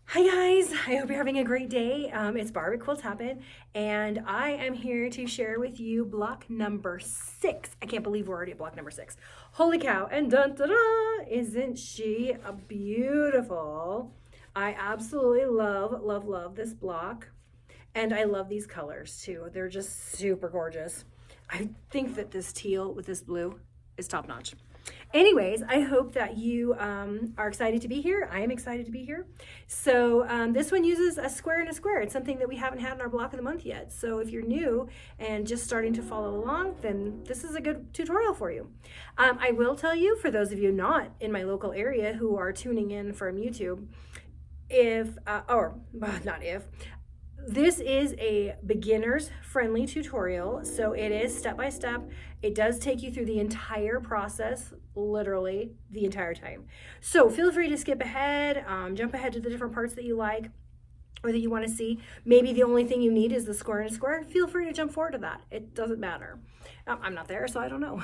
Hi guys, I hope you're having a great day. It's Barb at Quilts Happen, and I am here to share with you block number 6. I can't believe we're already at block number 6. Holy cow, and dun da da! Isn't she a beautiful? I absolutely love this block, and I love these colors too. They're just super gorgeous. I think that this teal with this blue is top notch. Anyways, I hope that you are excited to be here. I am excited to be here. So this one uses a square and a square. It's something that we haven't had in our block of the month yet. So if you're new and just starting to follow along, then this is a good tutorial for you. I will tell you, for those of you not in my local area who are tuning in from YouTube, if, or not if, this is a beginner's friendly tutorial, so it is step by step. It does take you through the entire process, literally the entire time. So feel free to skip ahead, jump ahead to the different parts that you like or that you want to see. Maybe the only thing you need is the square and a square. Feel free to jump forward to that. It doesn't matter. I'm not there, so I don't know.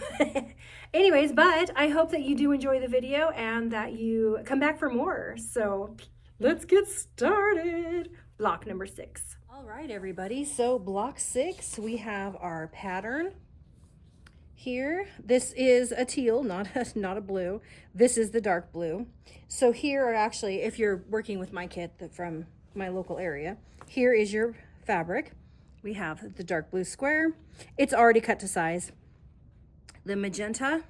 Anyways, but I hope that you do enjoy the video and that you come back for more. So let's get started. Block number 6. All right, everybody. So block 6, we have our pattern here. This is a teal, not a blue. This is the dark blue. So here are actually, if you're working with my kit from my local area, here is your fabric. We have the dark blue square. It's already cut to size. The magenta,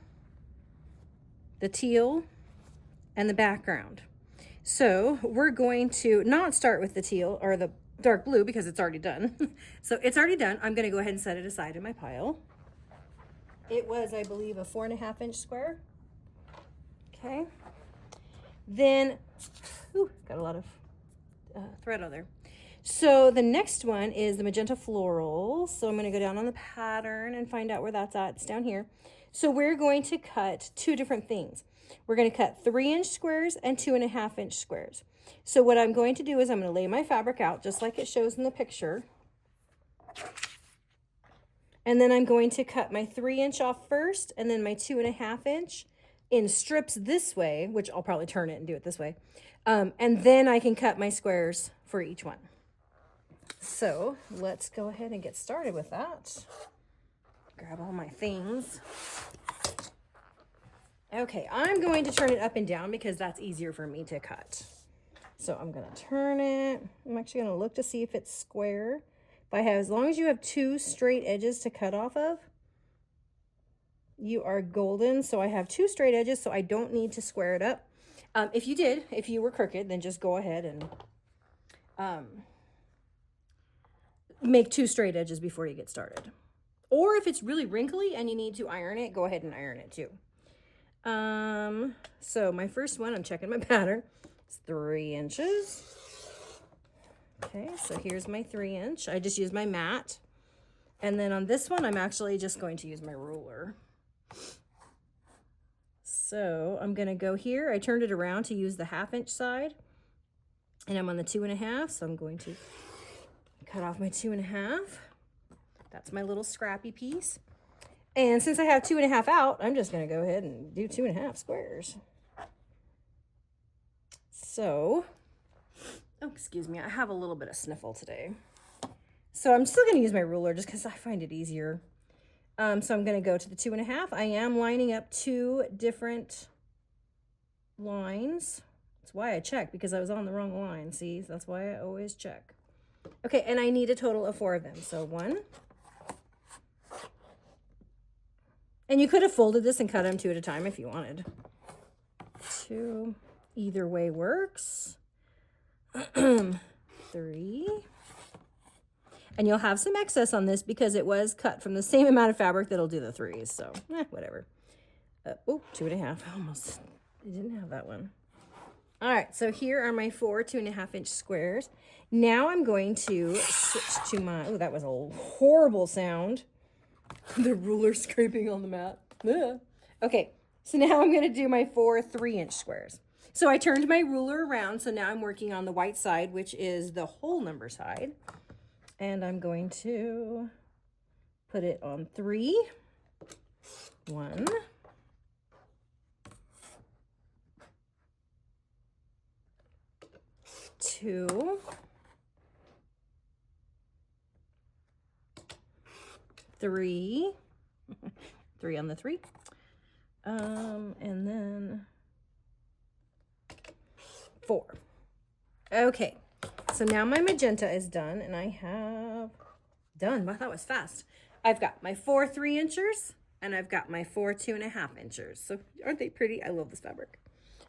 the teal, and the background. So we're going to not start with the teal or the dark blue because it's already done. So it's already done. I'm going to go ahead and set it aside in my pile. It was, I believe, a 4.5-inch square. Okay. Then, got a lot of thread on there. So the next one is the magenta floral. So I'm going to go down on the pattern and find out where that's at. It's down here. So we're going to cut two different things. We're going to cut 3-inch squares and 2.5-inch squares. So what I'm going to do is I'm going to lay my fabric out just like it shows in the picture. And then I'm going to cut my 3-inch off first and then my 2.5-inch in strips this way, which I'll probably turn it and do it this way. And then I can cut my squares for each one. So let's go ahead and get started with that. Grab all my things. Okay, I'm going to turn it up and down because that's easier for me to cut. So I'm going to turn it. I'm actually going to look to see if it's square. As long as you have 2 straight edges to cut off of, you are golden. So I have 2 straight edges, so I don't need to square it up. If you were crooked, then just go ahead and make 2 straight edges before you get started. Or if it's really wrinkly and you need to iron it, go ahead and iron it too. So my first one, I'm checking my pattern. It's 3 inches. Okay, so here's my 3-inch. I just use my mat. And then on this one, I'm actually just going to use my ruler. So I'm going to go here. I turned it around to use the 1/2-inch side. And I'm on the 2.5, so I'm going to cut off my 2.5. That's my little scrappy piece. And since I have 2.5 out, I'm just going to go ahead and do 2.5 squares. So, oh, excuse me, I have a little bit of sniffle today. So I'm still going to use my ruler just because I find it easier. So I'm going to go to the 2.5. I am lining up 2 different lines. That's why I checked, because I was on the wrong line. See, that's why I always check. Okay, and I need a total of 4 of them. So 1. And you could have folded this and cut them 2 at a time if you wanted. 2. Either way works. 3. And you'll have some excess on this because it was cut from the same amount of fabric that'll do the 3s. So, whatever. 2.5. Almost. I didn't have that one. All right, so here are my 4 2.5-inch squares. Now I'm going to switch to my, oh, that was a horrible sound. The ruler scraping on the mat. Okay, so now I'm going to do my 4 3-inch squares. So I turned my ruler around, so now I'm working on the white side, which is the whole number side. And I'm going to put it on 3. 1. 2. 2, 3, 3 on the 3, and then 4. Okay, so now my magenta is done, and I have done. Wow, that was fast. I've got my 4 3-inchers, and I've got my 4 2.5 inchers. So aren't they pretty? I love this fabric.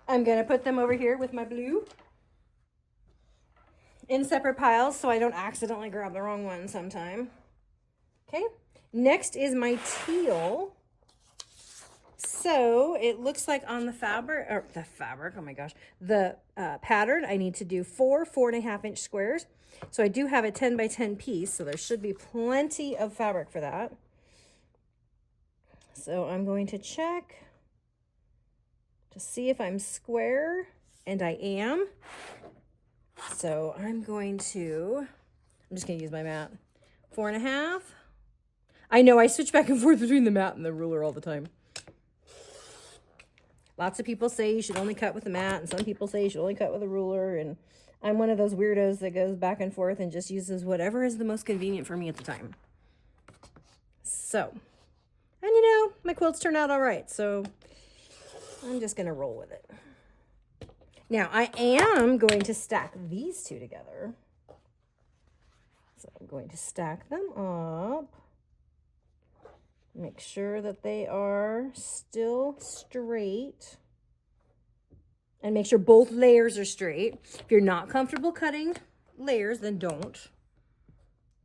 I'm gonna put them over here with my blue in separate piles so I don't accidentally grab the wrong one sometime. Okay, next is my teal. So it looks like on the fabric, oh my gosh, the pattern, I need to do 4 4.5-inch squares. So I do have a 10 by 10 piece, so there should be plenty of fabric for that. So I'm going to check to see if I'm square, and I am. So I'm just gonna use my mat. 4.5. I know I switch back and forth between the mat and the ruler all the time. Lots of people say you should only cut with the mat, and some people say you should only cut with a ruler, and I'm one of those weirdos that goes back and forth and just uses whatever is the most convenient for me at the time. So, and you know, my quilts turned out all right, so I'm just gonna roll with it. Now, I am going to stack these two together. So I'm going to stack them up. Make sure that they are still straight. And make sure both layers are straight. If you're not comfortable cutting layers, then don't.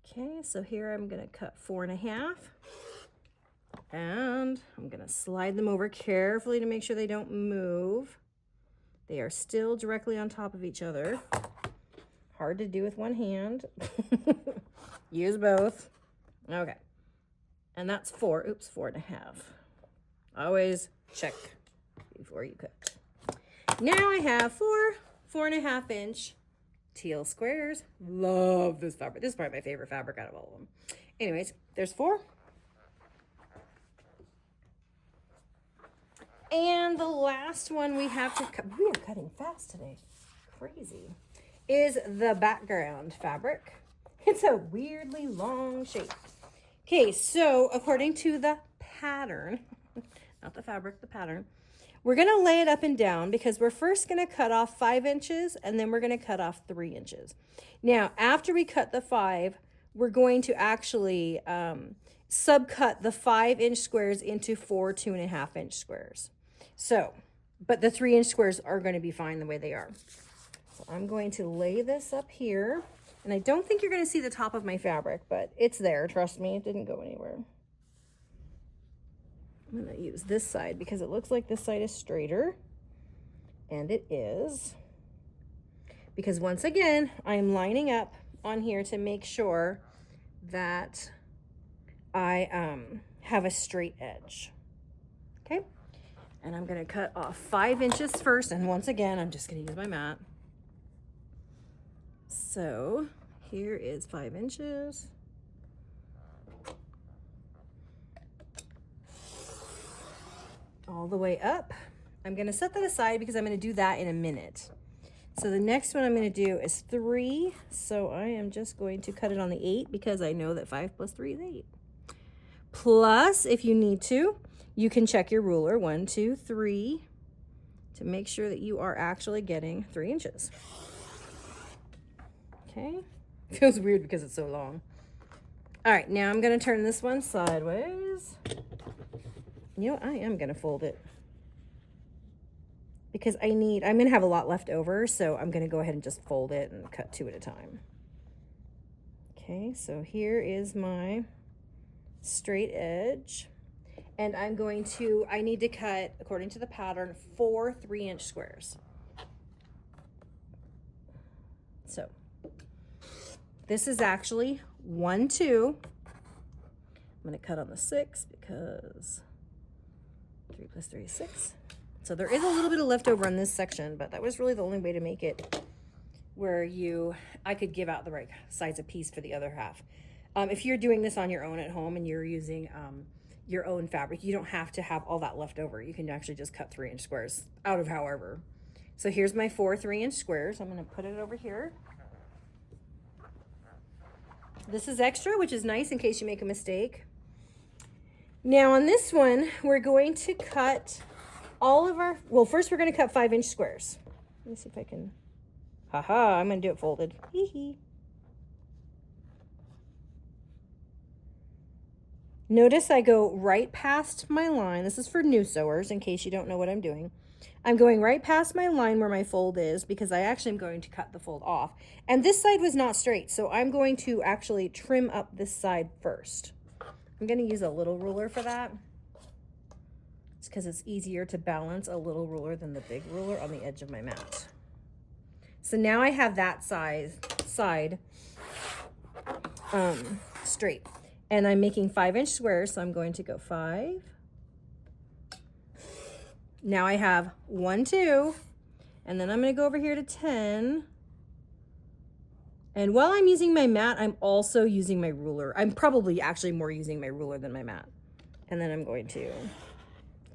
Okay, so here I'm going to cut 4.5. And I'm going to slide them over carefully to make sure they don't move. They are still directly on top of each other. Hard to do with one hand. Use both. Okay. And that's 4.5. Always check before you cut. Now I have 4 4.5-inch teal squares. Love this fabric. This is probably my favorite fabric out of all of them. Anyways, there's 4. And the last one we have to cut, we are cutting fast today, crazy, is the background fabric. It's a weirdly long shape. Okay, so according to the pattern, not the fabric, the pattern, we're gonna lay it up and down because we're first gonna cut off 5 inches and then we're gonna cut off 3 inches. Now, after we cut the 5, we're going to actually subcut the 5-inch squares into 4 2.5-inch squares. So, but the 3-inch squares are going to be fine the way they are. So I'm going to lay this up here. And I don't think you're going to see the top of my fabric, but it's there. Trust me, it didn't go anywhere. I'm going to use this side because it looks like this side is straighter. And it is. Because once again, I'm lining up on here to make sure that I have a straight edge. Okay? And I'm going to cut off 5 inches first. And once again, I'm just going to use my mat. So here is 5 inches. All the way up. I'm going to set that aside because I'm going to do that in a minute. So the next one I'm going to do is 3. So I am just going to cut it on the 8 because I know that 5 plus 3 is 8. Plus, if you need to, you can check your ruler, 1, 2, 3, to make sure that you are actually getting 3 inches. Okay, feels weird because it's so long. All right, now I'm gonna turn this one sideways. You know, I am gonna fold it because I'm gonna have a lot left over, so I'm gonna go ahead and just fold it and cut 2 at a time. Okay, so here is my straight edge. And I need to cut, according to the pattern, 4 3-inch squares. So this is actually 1, 2. I'm going to cut on the 6 because 3 plus 3 is 6. So there is a little bit of leftover on this section, but that was really the only way to make it where I could give out the right size of piece for the other half. If you're doing this on your own at home and you're using your own fabric, you don't have to have all that left over. You can actually just cut 3-inch squares out of however. So here's my 4 3-inch squares. I'm going to put it over here. This is extra, which is nice in case you make a mistake. Now on this one, we're going to cut all of our, well, first we're going to cut 5-inch squares. Let me see if I can, haha, I'm going to do it folded. Hee hee. Notice I go right past my line. This is for new sewers, in case you don't know what I'm doing. I'm going right past my line where my fold is because I actually am going to cut the fold off. And this side was not straight, so I'm going to actually trim up this side first. I'm going to use a little ruler for that. It's because it's easier to balance a little ruler than the big ruler on the edge of my mat. So now I have that side straight. And I'm making 5-inch squares, so I'm going to go 5. Now I have 1, 2, and then I'm going to go over here to 10. And while I'm using my mat, I'm also using my ruler. I'm probably actually more using my ruler than my mat. And then I'm going to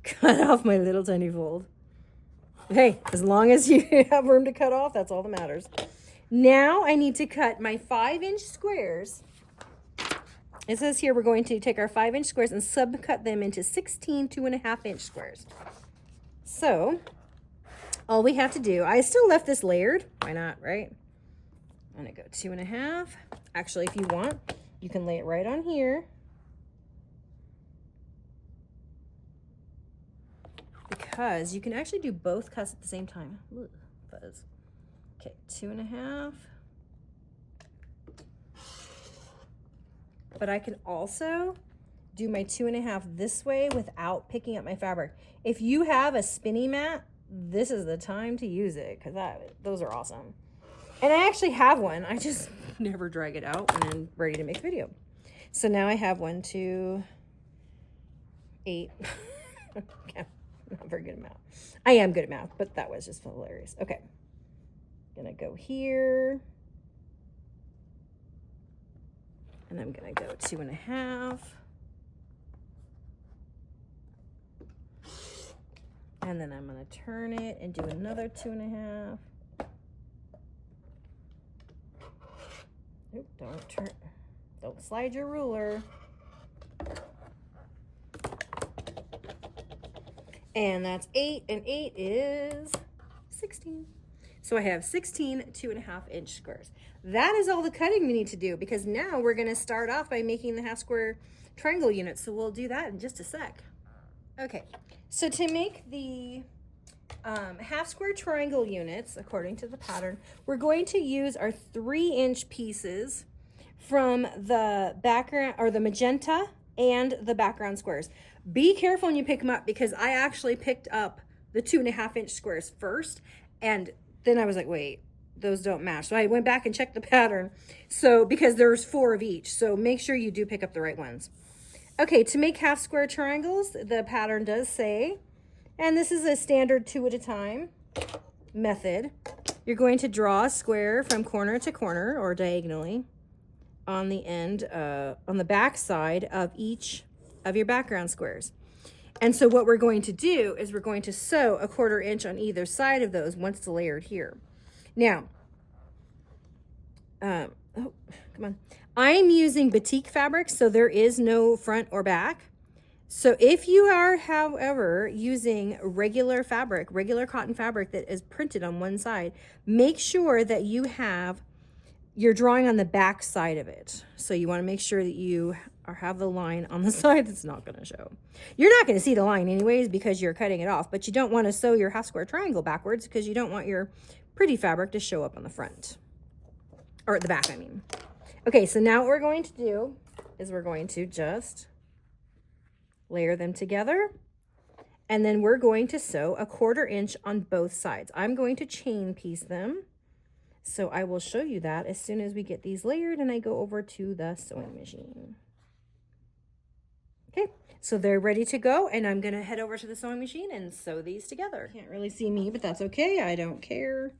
cut off my little tiny fold. Hey, as long as you have room to cut off, that's all that matters. Now I need to cut my 5-inch squares. It says here we're going to take our 5-inch squares and subcut them into 16 2.5-inch squares. So all we have to do, I still left this layered. Why not, right? I'm going to go 2.5. Actually, if you want, you can lay it right on here. Because you can actually do both cuts at the same time. Ugh, fuzz. Okay, 2.5. But I can also do my 2.5 this way without picking up my fabric. If you have a spinny mat, this is the time to use it because those are awesome. And I actually have one. I just never drag it out when I'm ready to make a video. So now I have 1, 2, 8. Okay, not very good at math. I am good at math, but that was just hilarious. Okay, gonna go here. And I'm going to go 2.5. And then I'm going to turn it and do another 2.5. Oop, don't slide your ruler. And that's 8, and 8 is 16. So I have 16 2.5-inch squares. That is all the cutting we need to do because now we're going to start off by making the half square triangle units. So we'll do that in just a sec. Okay, so to make the half square triangle units, according to the pattern, we're going to use our 3-inch pieces from the background or the magenta and the background squares. Be careful when you pick them up because I actually picked up the 2.5-inch squares first, and then I was like, wait, those don't match. So I went back and checked the pattern. So because there's 4 of each, so make sure you do pick up the right ones. Okay, to make half square triangles, the pattern does say, and this is a standard 2 at a time method. You're going to draw a square from corner to corner or diagonally on the end, on the back side of each of your background squares. And so what we're going to do is we're going to sew a 1/4 inch on either side of those once it's layered here. Now, oh, come on. I'm using batik fabric, so there is no front or back. So if you are, however, using regular fabric, regular cotton fabric that is printed on one side, make sure that you're drawing on the back side of it. So you want to make sure that you have the line on the side that's not going to show. You're not going to see the line anyways because you're cutting it off, but you don't want to sew your half square triangle backwards because you don't want your pretty fabric to show up on the front. Or at the back, I mean. Okay, so now what we're going to do is we're going to just layer them together. And then we're going to sew a 1/4 inch on both sides. I'm going to chain piece them. So I will show you that as soon as we get these layered and I go over to the sewing machine. Okay, so they're ready to go and I'm gonna head over to the sewing machine and sew these together. Can't really see me, but that's okay, I don't care.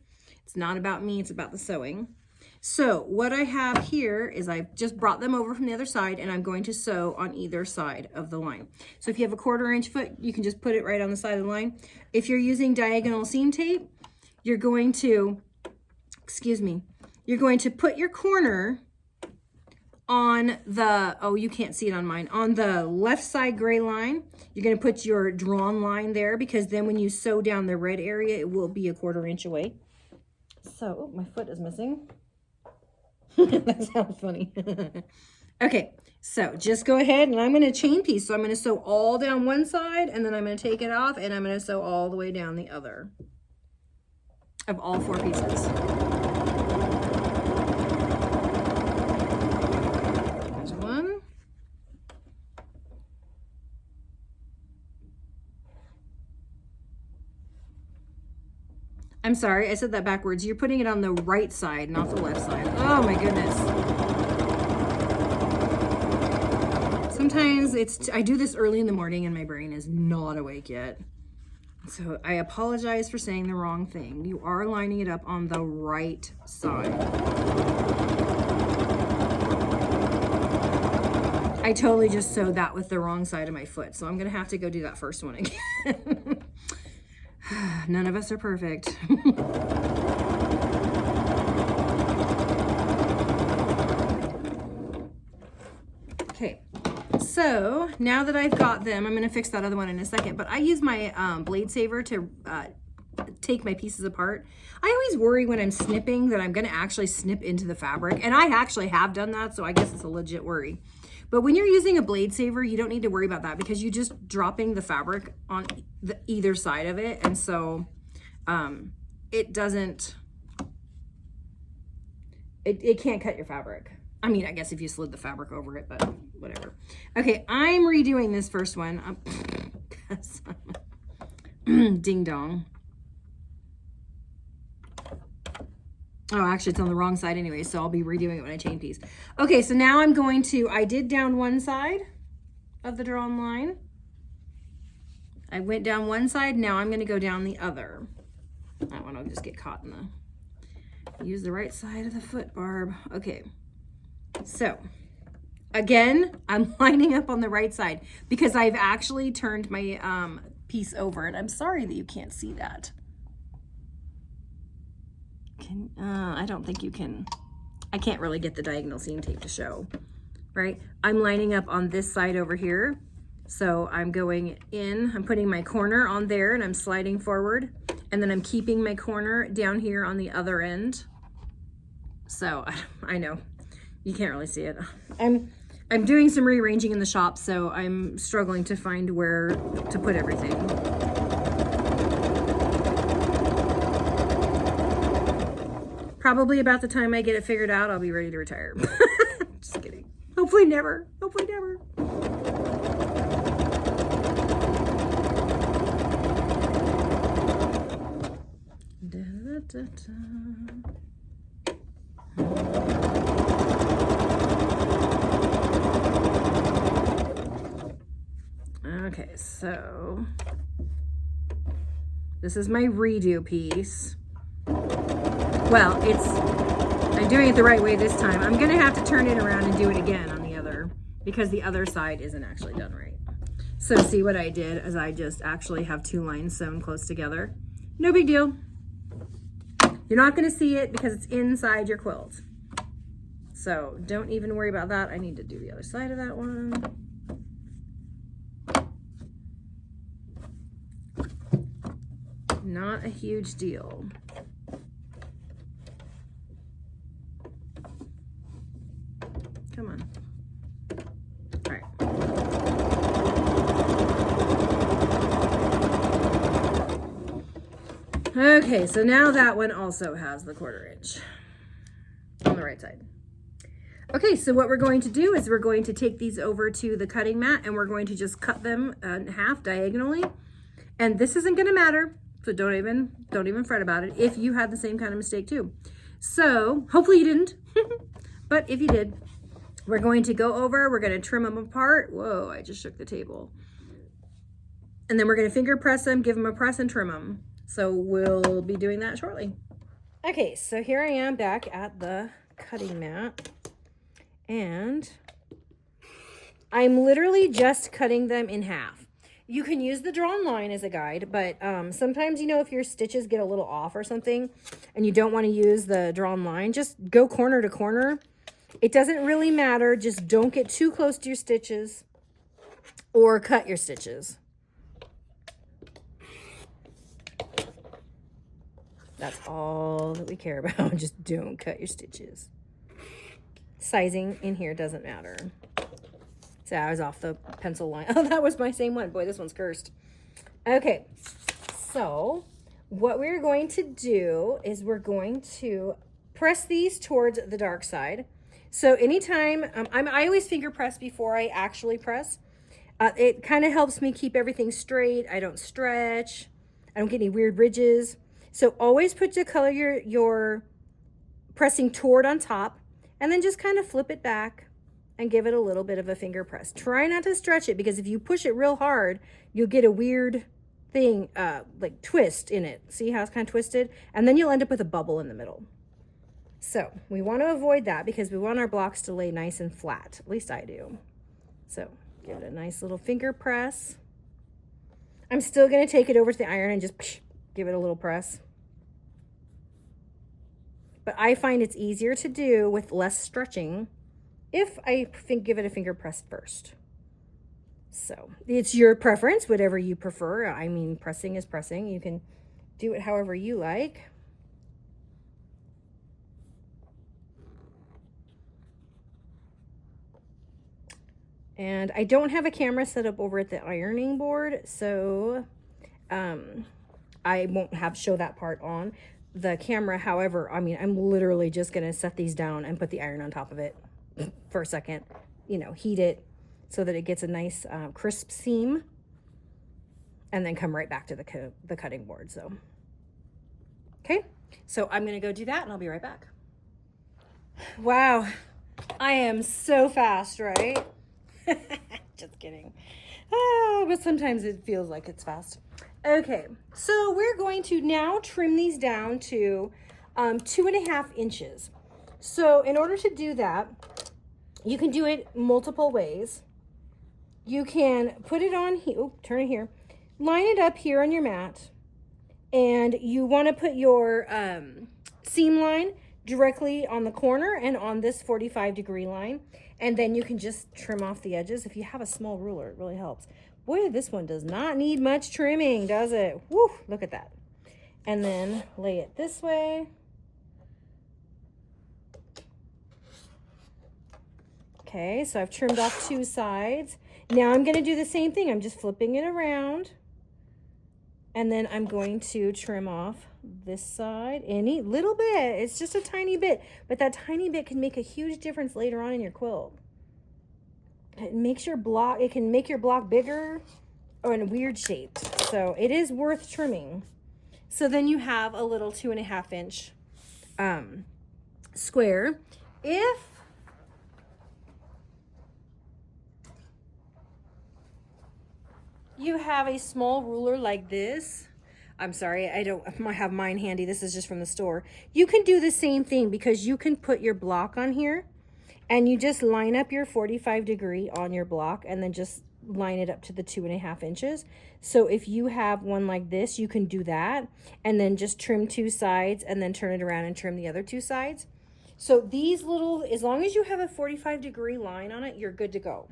It's not about me, it's about the sewing. So what I have here is I've just brought them over from the other side and I'm going to sew on either side of the line. So if you have a 1/4 inch foot, you can just put it right on the side of the line. If you're using diagonal seam tape, you're going to, excuse me, you're going to put your corner on the, oh, you can't see it on mine, on the left side gray line. You're going to put your drawn line there, because then when you sew down the red area, it will be 1/4 inch away. So, oh, my foot is missing. That sounds funny. Okay, so just go ahead, and I'm going to chain piece. So I'm going to sew all down one side, and then I'm going to take it off, and I'm going to sew all the way down the other of all 4 pieces. There's one. I'm sorry, I said that backwards. You're putting it on the right side, not the left side. Oh my goodness. Sometimes I do this early in the morning and my brain is not awake yet. So I apologize for saying the wrong thing. You are lining it up on the right side. I totally just sewed that with the wrong side of my foot. So I'm gonna have to go do that first one again. None of us are perfect. Okay, so now that I've got them, I'm going to fix that other one in a second, but I use my blade saver to take my pieces apart. I always worry when I'm snipping that I'm going to actually snip into the fabric, and I actually have done that, so I guess it's a legit worry. But when you're using a blade saver, you don't need to worry about that, because you're just dropping the fabric on either side of it, and so it doesn't, it can't cut your fabric. I mean, I guess if you slid the fabric over it, but whatever. Okay, I'm redoing this first one. Ding dong. Oh, actually, it's on the wrong side anyway, so I'll be redoing it when I chain piece. Okay, so now I'm going to, I did down one side of the drawn line. I went down one side, now I'm going to go down the other. That one will just get caught in the, use the right side of the foot, Barb. Okay. So again, I'm lining up on the right side because I've actually turned my piece over, and I'm sorry that you can't see that. I don't think you can. I can't really get the diagonal seam tape to show, right? I'm lining up on this side over here. So I'm going in, I'm putting my corner on there, and I'm sliding forward, and then I'm keeping my corner down here on the other end. So I know. You can't really see it. I'm doing some rearranging in the shop, so I'm struggling to find where to put everything. Probably about the time I get it figured out, I'll be ready to retire. Just kidding. Hopefully never. Hopefully never. Da, da, da. Okay, so this is my redo piece. Well, I'm doing it the right way this time. I'm gonna have to turn it around and do it again on the other, because the other side isn't actually done right. So see what I did is I just actually have 2 lines sewn close together. No big deal. You're not gonna see it because it's inside your quilt. So don't even worry about that. I need to do the other side of that one. Not a huge deal. Come on. All right. Okay, so now that one also has the 1/4 inch on the right side. Okay, so what we're going to do is we're going to take these over to the cutting mat, and we're going to just cut them in half diagonally. And this isn't going to matter, so don't even fret about it if you had the same kind of mistake too. So hopefully you didn't, but if you did, we're going to go over, we're going to trim them apart. Whoa, I just shook the table. And then we're going to finger press them, give them a press, and trim them. So we'll be doing that shortly. Okay, so here I am back at the cutting mat, and I'm literally just cutting them in half. You can use the drawn line as a guide, but sometimes, you know, if your stitches get a little off or something and you don't want to use the drawn line, just go corner to corner. It doesn't really matter. Just don't get too close to your stitches or cut your stitches. That's all that we care about. Just don't cut your stitches. Sizing in here doesn't matter. So I was off the pencil line. Oh, that was my same one. Boy, this one's cursed. Okay, so what we're going to do is we're going to press these towards the dark side. So anytime, I always finger press before I actually press. It kind of helps me keep everything straight. I don't stretch. I don't get any weird ridges. So always put the color you're pressing toward on top, and then just kind of flip it back and give it a little bit of a finger press. Try not to stretch it, because if you push it real hard, you'll get a weird thing, like twist in it. See how it's kind of twisted? And then you'll end up with a bubble in the middle. So we want to avoid that because we want our blocks to lay nice and flat. At least I do. So give it a nice little finger press. I'm still going to take it over to the iron and just give it a little press. But I find it's easier to do with less stretching if I give it a finger press first. So it's your preference, whatever you prefer. I mean, pressing is pressing. You can do it however you like. And I don't have a camera set up over at the ironing board, so I won't show that part on the camera. However, I mean, I'm literally just going to set these down and put the iron on top of it for a second, you know, heat it so that it gets a nice crisp seam, and then come right back to the cutting board. So, okay, so I'm going to go do that and I'll be right back. Wow, I am so fast, right? Just kidding. Oh, but sometimes it feels like it's fast. Okay, so we're going to now trim these down to 2.5 inches. So in order to do that, you can do it multiple ways. You can put it on here, oh, turn it here, line it up here on your mat, and you want to put your seam line directly on the corner and on this 45-degree line, and then you can just trim off the edges. If you have a small ruler, it really helps. Boy, this one does not need much trimming, does it? Woo, look at that. And then lay it this way. Okay, so I've trimmed off 2 sides. Now I'm going to do the same thing. I'm just flipping it around. And then I'm going to trim off this side any little bit. It's just a tiny bit, but that tiny bit can make a huge difference later on in your quilt. It makes your block, it can make your block bigger or in a weird shape. So it is worth trimming. So then you have a little 2.5 inch square. If you have a small ruler like this, I'm sorry, I don't have mine handy. This is just from the store. You can do the same thing, because you can put your block on here and you just line up your 45-degree on your block and then just line it up to the 2.5 inches. So if you have one like this, you can do that and then just trim 2 sides and then turn it around and trim the other 2 sides. So these little, as long as you have a 45-degree line on it, you're good to go.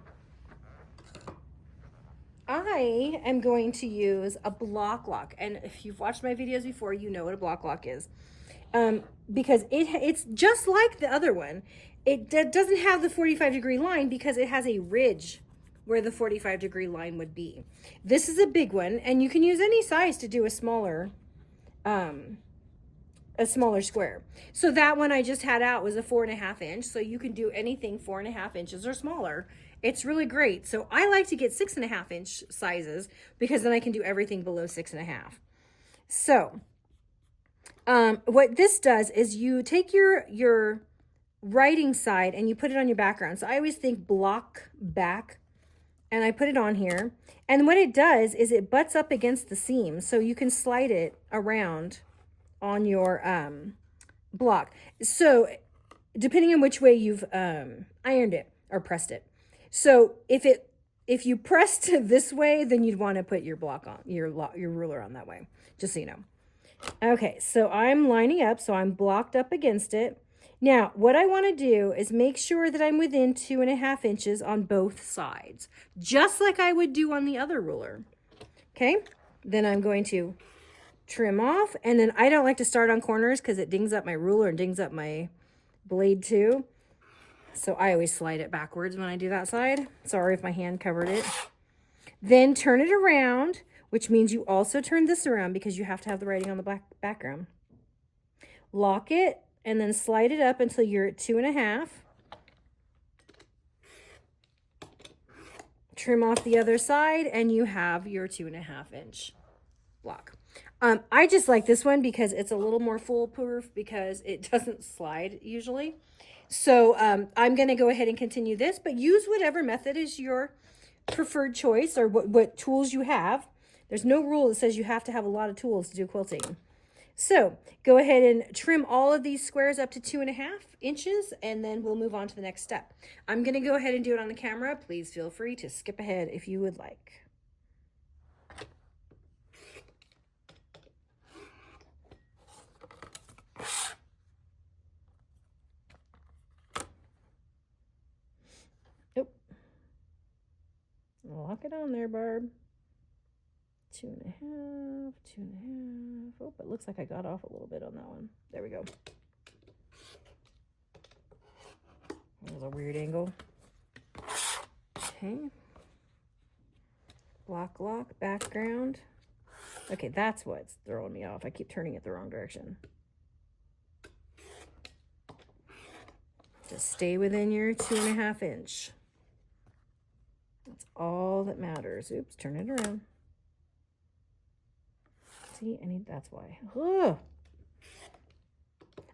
I am going to use a block lock, and if you've watched my videos before, you know what a block lock is, because it's just like the other one. It doesn't have the 45-degree line because it has a ridge where the 45-degree line would be. This is a big one, and you can use any size to do a smaller square. So that one I just had out was a 4.5 inch, so you can do anything 4.5 inches or smaller. It's really great. So I like to get 6.5 inch sizes, because then I can do everything below 6.5. So what this does is you take your writing side and you put it on your background. So I always think block back, and I put it on here. And what it does is it butts up against the seam, so you can slide it around on your block. So depending on which way you've ironed it or pressed it. So if if you pressed this way, then you'd want to put your block on, your ruler on that way, just so you know. Okay, so I'm lining up, so I'm blocked up against it. Now, what I want to do is make sure that I'm within 2.5 inches on both sides, just like I would do on the other ruler. Okay, then I'm going to trim off, and then I don't like to start on corners because it dings up my ruler and dings up my blade too. So I always slide it backwards when I do that side. Sorry if my hand covered it. Then turn it around, which means you also turn this around because you have to have the writing on the black background. Lock it and then slide it up until you're at 2.5. Trim off the other side and you have your 2.5 inch block. I just like this one because it's a little more foolproof because it doesn't slide usually. So I'm going to go ahead and continue this, but use whatever method is your preferred choice or what tools you have. There's no rule that says you have to have a lot of tools to do quilting. So go ahead and trim all of these squares up to 2.5 inches, and then we'll move on to the next step. I'm going to go ahead and do it on the camera. Please feel free to skip ahead if you would like. Lock it on there, Barb. 2.5, 2.5. Oh, it looks like I got off a little bit on that one. There we go. That was a weird angle. Okay. Lock, background. Okay, that's what's throwing me off. I keep turning it the wrong direction. Just stay within your 2.5 inch. That's all that matters. Oops, turn it around. See, that's why. Ugh.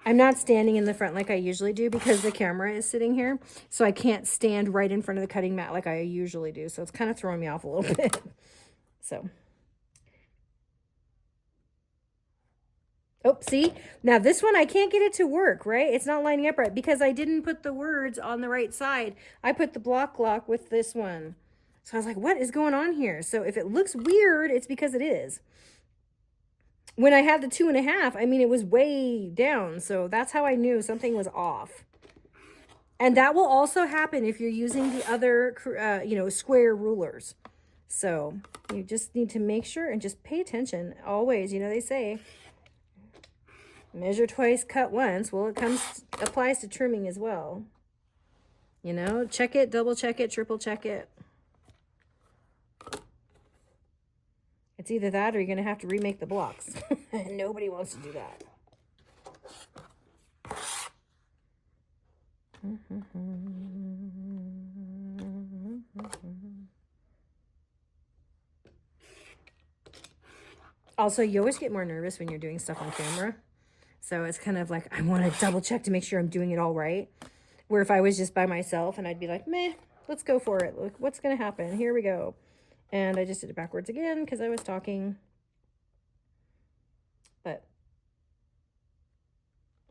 I'm not standing in the front like I usually do because the camera is sitting here. So I can't stand right in front of the cutting mat like I usually do. So it's kind of throwing me off a little bit. So. Oh, see? Now this one, I can't get it to work, right? It's not lining up right because I didn't put the words on the right side. I put the block with this one. So I was like, what is going on here? So if it looks weird, it's because it is. When I had the 2.5, I mean, it was way down. So that's how I knew something was off. And that will also happen if you're using the other, square rulers. So you just need to make sure and just pay attention always. You know, they say, measure twice, cut once. Well, applies to trimming as well. You know, check it, double check it, triple check it. It's either that or you're going to have to remake the blocks. Nobody wants to do that. Also, you always get more nervous when you're doing stuff on camera. So it's kind of like, I want to double check to make sure I'm doing it all right. Where if I was just by myself and I'd be like, meh, let's go for it. Look, what's going to happen? Here we go. And I just did it backwards again because I was talking. But,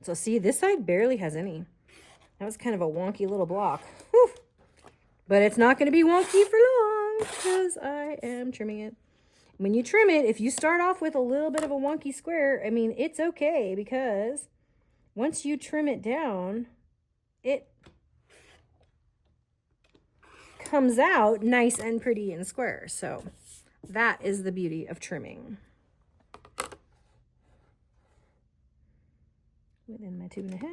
so see, this side barely has any. That was kind of a wonky little block. Whew. But it's not going to be wonky for long because I am trimming it. When you trim it, if you start off with a little bit of a wonky square, I mean, it's okay because once you trim it down, it comes out nice and pretty and square. So that is the beauty of trimming. Within my 2.5.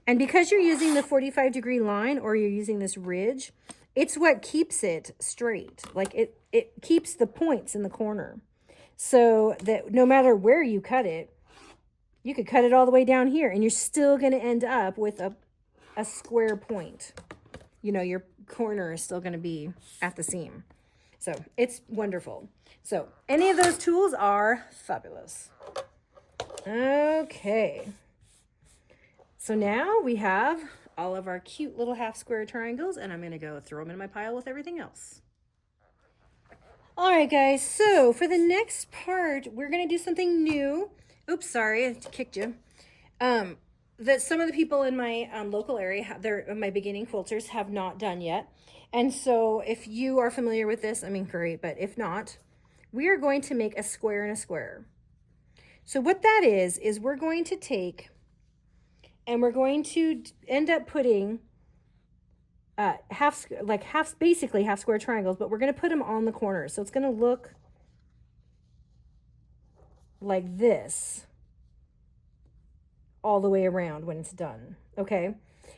And because you're using the 45-degree line or you're using this ridge, it's what keeps it straight. Like it keeps the points in the corner. So that no matter where you cut it, you could cut it all the way down here and you're still going to end up with a square point. You know, your corner is still going to be at the seam. So it's wonderful. So any of those tools are fabulous. Okay. So now we have all of our cute little half square triangles, and I'm going to go throw them in my pile with everything else. All right, guys. So for the next part, we're going to do something new. Oops, sorry, I kicked you. that some of the people in my local area, my beginning quilters, have not done yet. And so if you are familiar with this, I mean, great, but if not, we are going to make a square and a square. So what that is we're going to take and we're going to end up putting basically half square triangles, but we're going to put them on the corners. So it's going to look like this all the way around when it's done. Okay.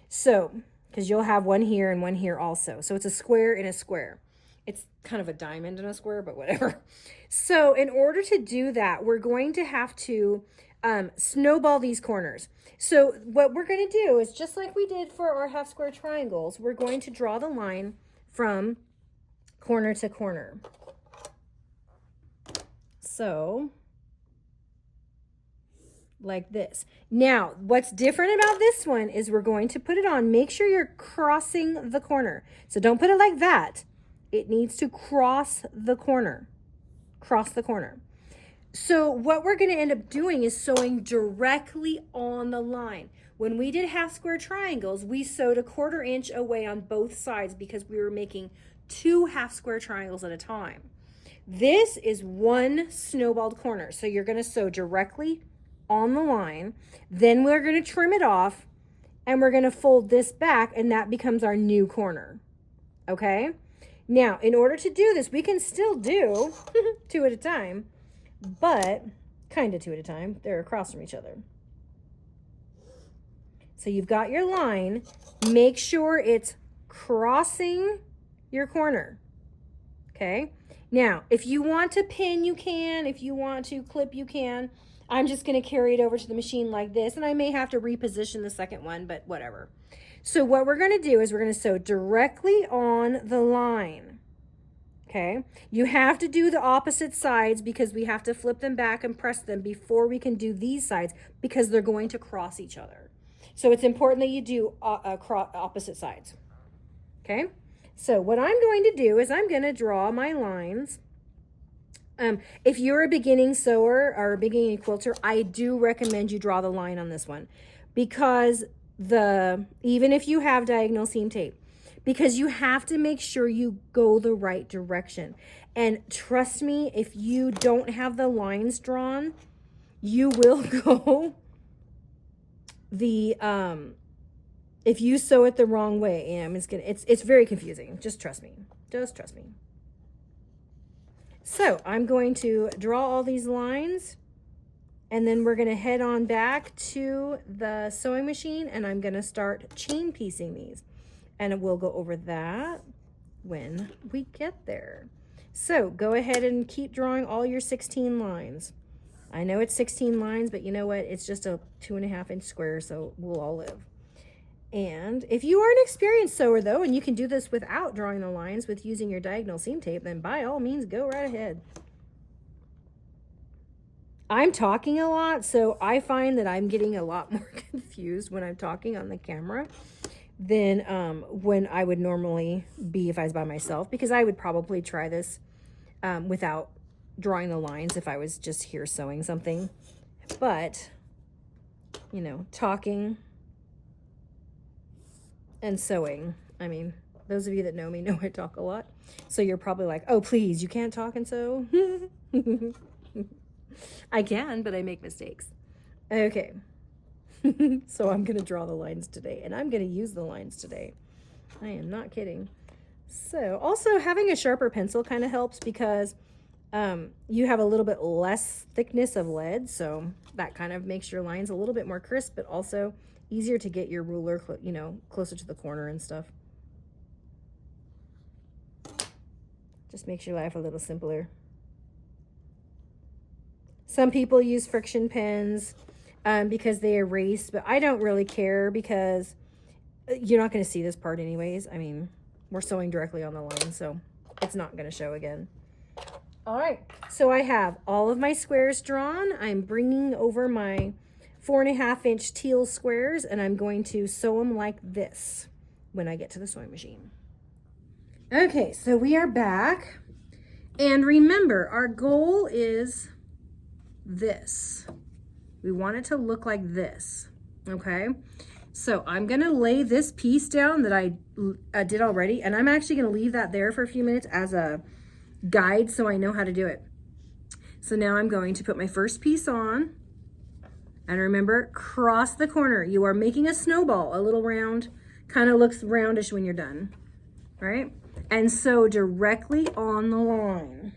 So, because you'll have one here and one here also. So it's a square and a square. It's kind of a diamond and a square, but whatever. So in order to do that, we're going to have to snowball these corners. So what we're going to do is just like we did for our half square triangles, we're going to draw the line from corner to corner. So like this. Now, what's different about this one is we're going to put it on. Make sure you're crossing the corner. So don't put it like that. It needs to cross the corner. Cross the corner. So what we're going to end up doing is sewing directly on the line. When we did half square triangles, we sewed 1/4 inch away on both sides because we were making 2 half square triangles at a time. This is one snowballed corner. So you're going to sew directly on the line. Then we're going to trim it off and we're going to fold this back, and that becomes our new corner. Okay? Now, in order to do this, we can still do 2 at a time, but kind of 2 at a time. They're across from each other. So you've got your line. Make sure it's crossing your corner. Okay? Now, if you want to pin, you can. If you want to clip, you can. I'm just going to carry it over to the machine like this, and I may have to reposition the second one, but whatever. So what we're going to do is we're going to sew directly on the line. Okay? You have to do the opposite sides because we have to flip them back and press them before we can do these sides because they're going to cross each other. So it's important that you do opposite sides. Okay? So what I'm going to do is I'm going to draw my lines. If you're a beginning sewer or a beginning quilter, I do recommend you draw the line on this one because even if you have diagonal seam tape, because you have to make sure you go the right direction. And trust me, if you don't have the lines drawn, you will go if you sew it the wrong way. It's very confusing. Just trust me. Just trust me. So I'm going to draw all these lines, and then we're going to head on back to the sewing machine, and I'm going to start chain piecing these. And we'll go over that when we get there. So go ahead and keep drawing all your 16 lines. I know it's 16 lines, but you know what? It's just a 2.5 inch square, so we'll all live. And if you are an experienced sewer, though, and you can do this without drawing the lines with using your diagonal seam tape, then by all means, go right ahead. I'm talking a lot, so I find that I'm getting a lot more confused when I'm talking on the camera than when I would normally be if I was by myself, because I would probably try this without drawing the lines if I was just here sewing something. But, you know, talking and sewing, I mean, those of you that know me know I talk a lot. So you're probably like, oh, please, you can't talk and sew? I can, but I make mistakes. Okay. So I'm going to draw the lines today, and I'm going to use the lines today. I am not kidding. So also having a sharper pencil kind of helps because you have a little bit less thickness of lead, so that kind of makes your lines a little bit more crisp, but also easier to get your ruler, you know, closer to the corner and stuff. Just makes your life a little simpler. Some people use friction pens because they erase, but I don't really care because you're not going to see this part anyways. I mean, we're sewing directly on the line, so it's not going to show again. All right, so I have all of my squares drawn. I'm bringing over my 4.5 inch teal squares, and I'm going to sew them like this when I get to the sewing machine. Okay, so we are back. And remember, our goal is this. We want it to look like this, Okay, so I'm gonna lay this piece down that I did already, and I'm actually gonna leave that there for a few minutes as a guide so I know how to do it. So now I'm going to put my first piece on, and remember, cross the corner. You are making a snowball, a little round, kind of looks roundish when you're done, right? And sew directly on the line.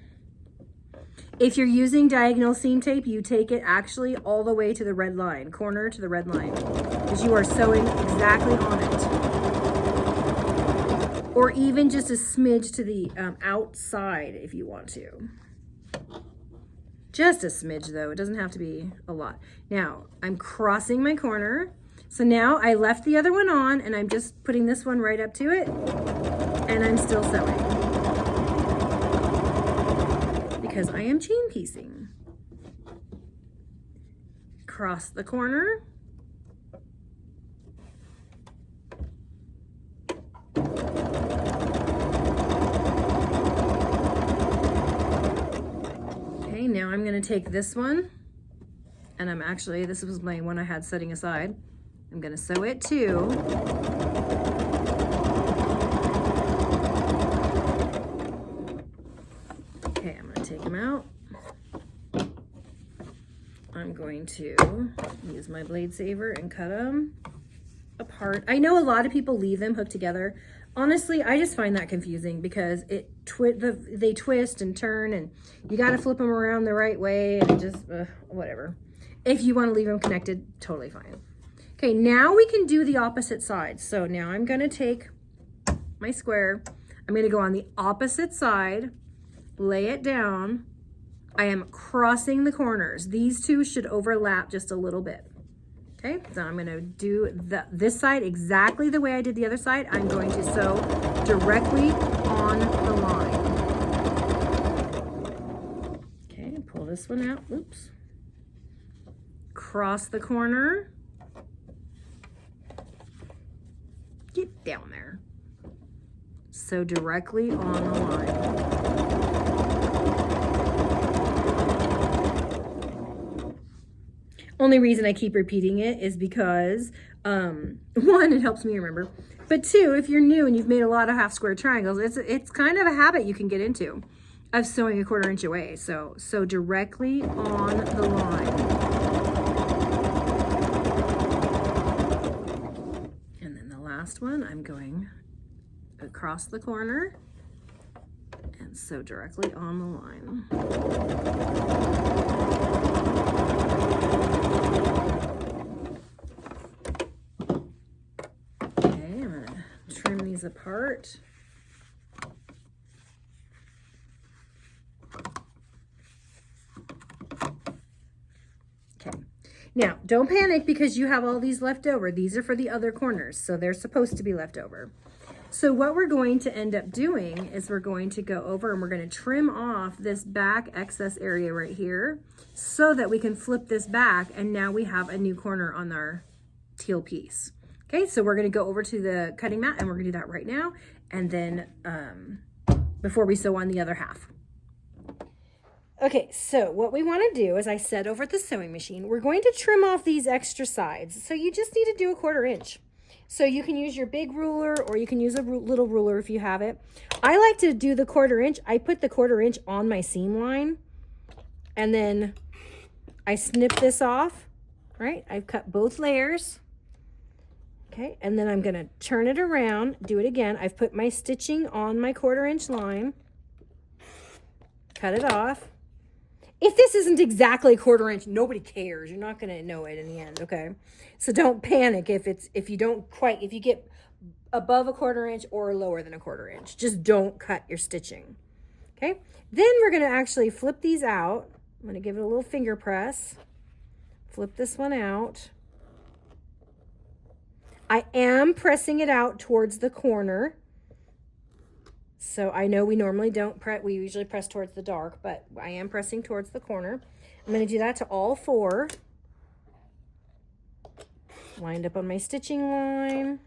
If you're using diagonal seam tape, you take it actually all the way to the red line, corner to the red line, because you are sewing exactly on it. Or even just a smidge to the outside if you want to. Just a smidge though, it doesn't have to be a lot. Now, I'm crossing my corner. So now I left the other one on and I'm just putting this one right up to it and I'm still sewing. Because I am chain piecing. Cross the corner. Okay, now I'm gonna take this one, and I'm actually, this was my one I had setting aside. I'm gonna sew it too. Okay, I'm gonna take them out. I'm going to use my blade saver and cut them apart. I know a lot of people leave them hooked together. Honestly, I just find that confusing because they twist and turn and you got to flip them around the right way and just whatever. If you want to leave them connected, totally fine. Okay, now we can do the opposite side. So now I'm going to take my square. I'm going to go on the opposite side, lay it down. I am crossing the corners. These two should overlap just a little bit. Okay, so I'm gonna do this side exactly the way I did the other side. I'm going to sew directly on the line. Okay, pull this one out, oops. Cross the corner. Get down there. Sew directly on the line. Only reason I keep repeating it is because, one, it helps me remember, but two, if you're new and you've made a lot of half square triangles, it's kind of a habit you can get into of sewing a 1/4 inch away. So sew directly on the line. And then the last one, I'm going across the corner and sew directly on the line. Trim these apart. Okay, now don't panic because you have all these left over. These are for the other corners, so they're supposed to be left over. So what we're going to end up doing is we're going to go over and we're going to trim off this back excess area right here so that we can flip this back and now we have a new corner on our teal piece. Okay, so we're gonna go over to the cutting mat and we're gonna do that right now. And then before we sew on the other half. Okay, so what we wanna do, as I said over at the sewing machine, we're going to trim off these extra sides. So you just need to do a 1/4 inch. So you can use your big ruler or you can use a little ruler if you have it. I like to do the 1/4 inch. I put the 1/4 inch on my seam line and then I snip this off, right? I've cut both layers. Okay, and then I'm gonna turn it around, do it again. I've put my stitching on my 1/4 inch line, cut it off. If this isn't exactly 1/4 inch, nobody cares. You're not gonna know it in the end, okay? So don't panic if you get above a 1/4 inch or lower than a 1/4 inch. Just don't cut your stitching, okay? Then we're gonna actually flip these out. I'm gonna give it a little finger press. Flip this one out. I am pressing it out towards the corner. So I know we normally don't press, we usually press towards the dark, but I am pressing towards the corner. I'm going to do that to all 4. Lined up on my stitching line.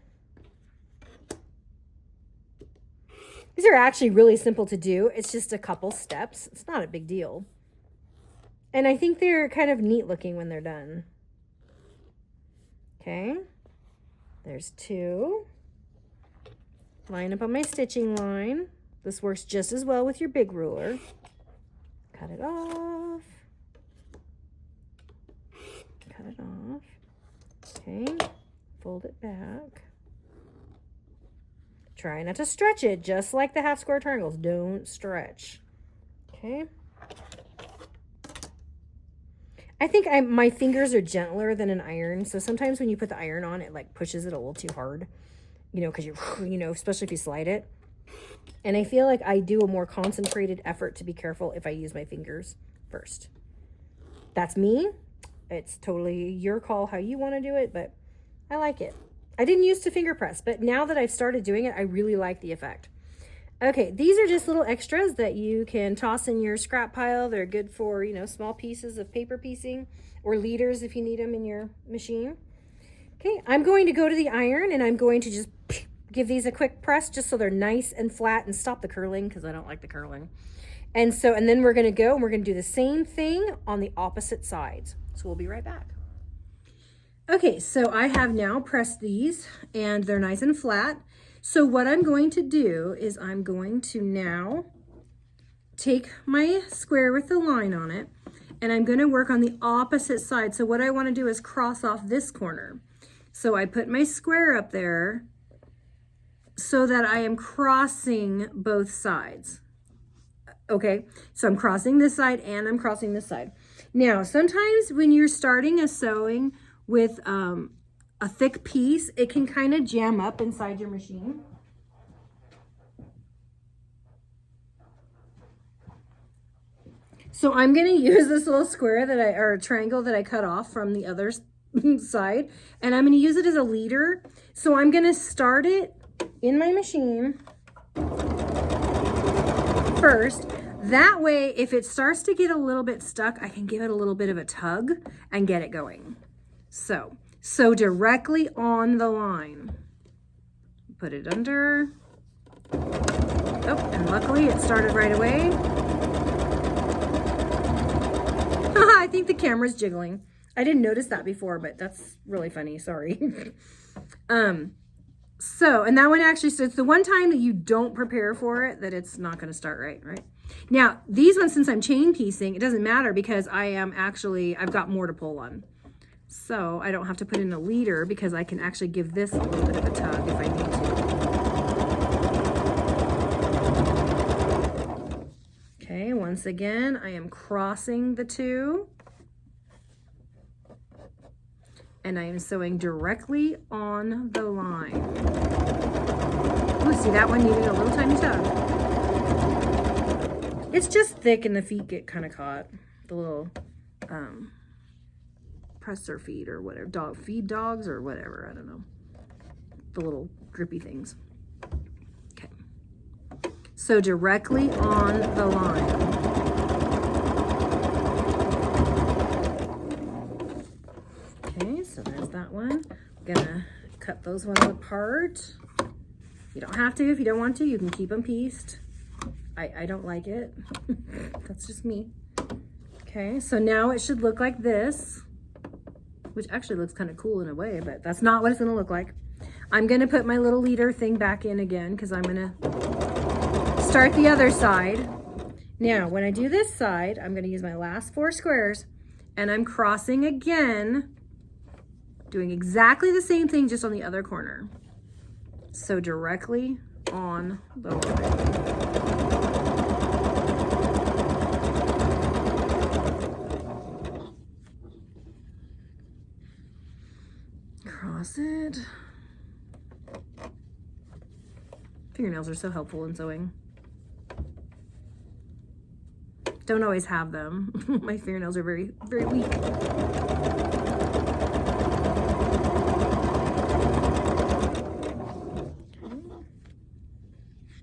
These are actually really simple to do. It's just a couple steps. It's not a big deal. And I think they're kind of neat looking when they're done. Okay, there's 2. Line up on my stitching line. This works just as well with your big ruler. Cut it off. Cut it off. Okay, fold it back. Try not to stretch it, just like the half square triangles. Don't stretch. Okay. I think my fingers are gentler than an iron, so sometimes when you put the iron on, it like pushes it a little too hard, you know, because especially if you slide it. And I feel like I do a more concentrated effort to be careful if I use my fingers first. That's me. It's totally your call how you want to do it, but I like it. I didn't used to finger press, but now that I've started doing it, I really like the effect. Okay, these are just little extras that you can toss in your scrap pile. They're good for, small pieces of paper piecing or leaders if you need them in your machine. Okay, I'm going to go to the iron and I'm going to just give these a quick press just so they're nice and flat and stop the curling because I don't like the curling. And then we're going to go and we're going to do the same thing on the opposite sides. So we'll be right back. Okay, so I have now pressed these and they're nice and flat. So what I'm going to do is I'm going to now take my square with the line on it and I'm going to work on the opposite side. So what I want to do is cross off this corner. So I put my square up there so that I am crossing both sides. Okay, so I'm crossing this side and I'm crossing this side. Now, sometimes when you're starting a sewing with a thick piece, it can kind of jam up inside your machine. So I'm going to use this little square or triangle that I cut off from the other side, and I'm going to use it as a leader. So I'm going to start it in my machine first. That way, if it starts to get a little bit stuck, I can give it a little bit of a tug and get it going. So directly on the line. Put it under. Oh, and luckily it started right away. I think the camera's jiggling. I didn't notice that before, but that's really funny. Sorry. And that one actually, so it's the one time that you don't prepare for it that it's not going to start right? Now, these ones, since I'm chain piecing, it doesn't matter because I've got more to pull on. So I don't have to put in a leader because I can actually give this a little bit of a tug if I need to. Okay, once again, I am crossing the 2. And I am sewing directly on the line. Ooh, see, that one needed a little tiny tug. It's just thick and the feet get kind of caught. The little presser feet or whatever, feed dogs or whatever, I don't know. The little grippy things. Okay. So directly on the line. Okay, so there's that one. I'm gonna cut those ones apart. You don't have to if you don't want to. You can keep them pieced. I don't like it. That's just me. Okay, so now it should look like this, which actually looks kind of cool in a way, but that's not what it's gonna look like. I'm gonna put my little leader thing back in again because I'm gonna start the other side. Now, when I do this side, I'm gonna use my last 4 squares and I'm crossing again, doing exactly the same thing, just on the other corner. So directly on the line. Cross it. Fingernails are so helpful in sewing. Don't always have them. My fingernails are very, very weak. Okay.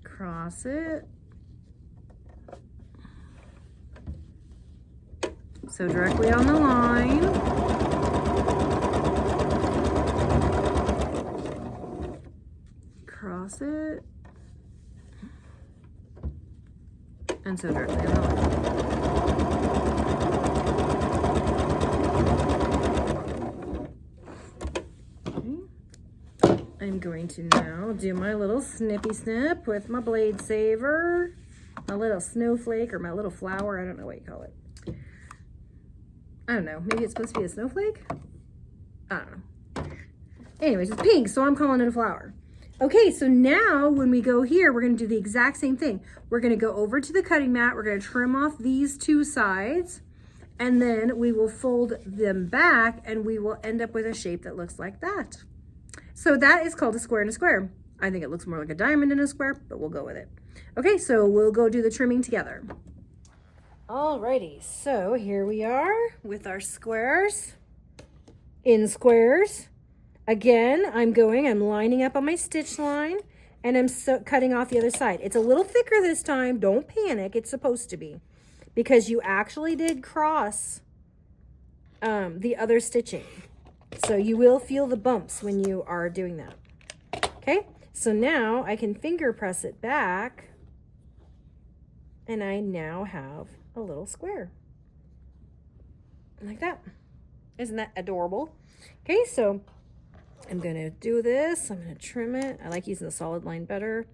Cross it. So directly on the line. Cross it. And so directly on the line. I'm going to now do my little snippy snip with my blade saver, my little snowflake or my little flower. I don't know what you call it. I don't know. Maybe it's supposed to be a snowflake? I don't know. Anyways, it's pink, so I'm calling it a flower. Okay, so now when we go here, we're going to do the exact same thing. We're going to go over to the cutting mat. We're going to trim off these two sides, and then we will fold them back, and we will end up with a shape that looks like that. So that is called a square in a square. I think it looks more like a diamond in a square, but we'll go with it. Okay, so we'll go do the trimming together. Alrighty, so here we are with our squares in squares. Again, I'm lining up on my stitch line, and I'm cutting off the other side. It's a little thicker this time. Don't panic. It's supposed to be, because you actually did cross the other stitching. So you will feel the bumps when you are doing that. Okay, so now I can finger press it back, and I now have a little square. Like that. Isn't that adorable? Okay, so I'm gonna do this. I'm gonna trim it. I like using the solid line better.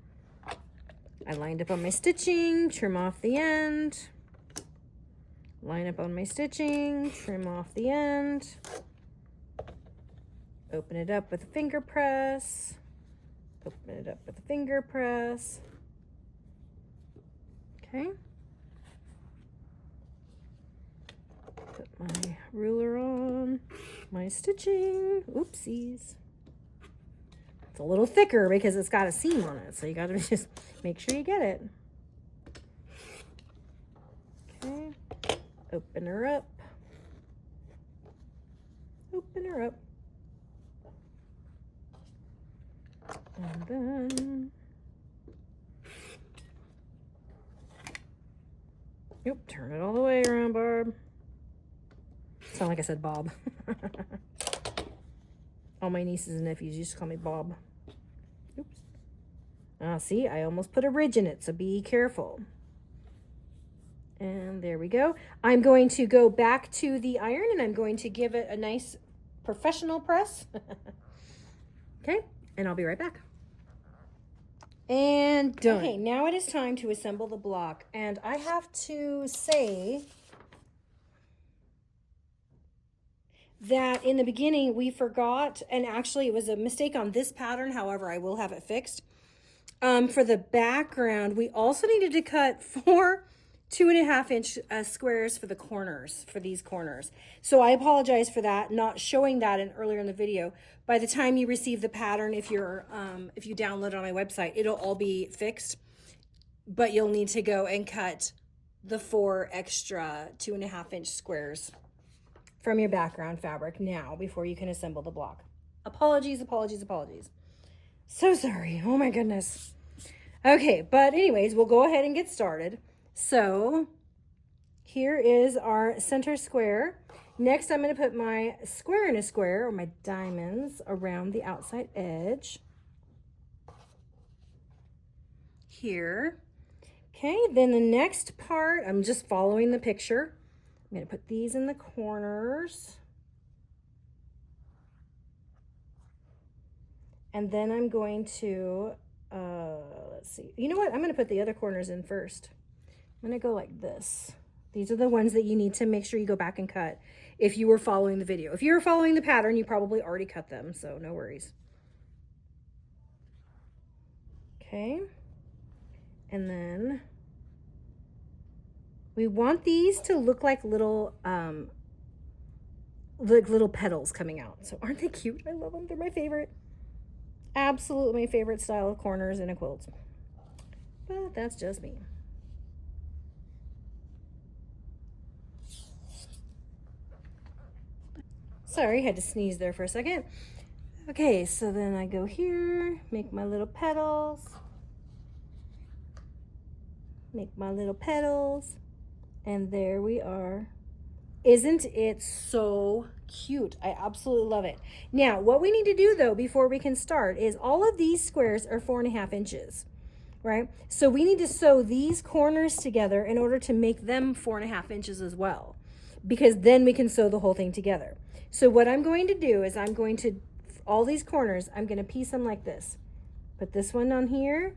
I lined up on my stitching, trim off the end. Line up on my stitching, trim off the end. Open it up with a finger press. Open it up with a finger press. Okay. Put my ruler on, my stitching. Oopsies. It's a little thicker because it's got a seam on it, so you gotta just make sure you get it. Okay, open her up. Open her up. And then, turn it all the way around, Barb. Sound like I said Bob. All my nieces and nephews used to call me Bob. Oops. See, I almost put a ridge in it, so be careful. And there we go. I'm going to go back to the iron, and I'm going to give it a nice professional press. Okay, and I'll be right back. And done. Okay, now it is time to assemble the block. And I have to say that in the beginning we forgot, and actually it was a mistake on this pattern, however I will have it fixed. For the background, we also needed to cut 4 2.5-inch squares for the corners, for these corners. So I apologize for that, not showing that earlier in the video. By the time you receive the pattern, if you download it on my website, it'll all be fixed, but you'll need to go and cut the 4 extra 2.5-inch squares from your background fabric now before you can assemble the block. Apologies, apologies, apologies. So sorry. Oh my goodness. Okay, but anyways, we'll go ahead and get started. So here is our center square. Next, I'm going to put my square in a square, or my diamonds, around the outside edge. Here. Okay, then the next part, I'm just following the picture. I'm going to put these in the corners. And then I'm going to, let's see. You know what? I'm going to put the other corners in first. I'm going to go like this. These are the ones that you need to make sure you go back and cut if you were following the video. If you were following the pattern, you probably already cut them, so no worries. Okay. And then we want these to look like little petals coming out. So aren't they cute? I love them. They're my favorite. Absolutely my favorite style of corners in a quilt. But that's just me. Sorry, had to sneeze there for a second. Okay, so then I go here, make my little petals. Make my little petals. And there we are. Isn't it so cute? I absolutely love it. Now, what we need to do though, before we can start, is all of these squares are 4.5 inches, right? So we need to sew these corners together in order to make them 4.5 inches as well, because then we can sew the whole thing together. So what I'm going to do is I'm going to all these corners, I'm going to piece them like this. Put this one on here,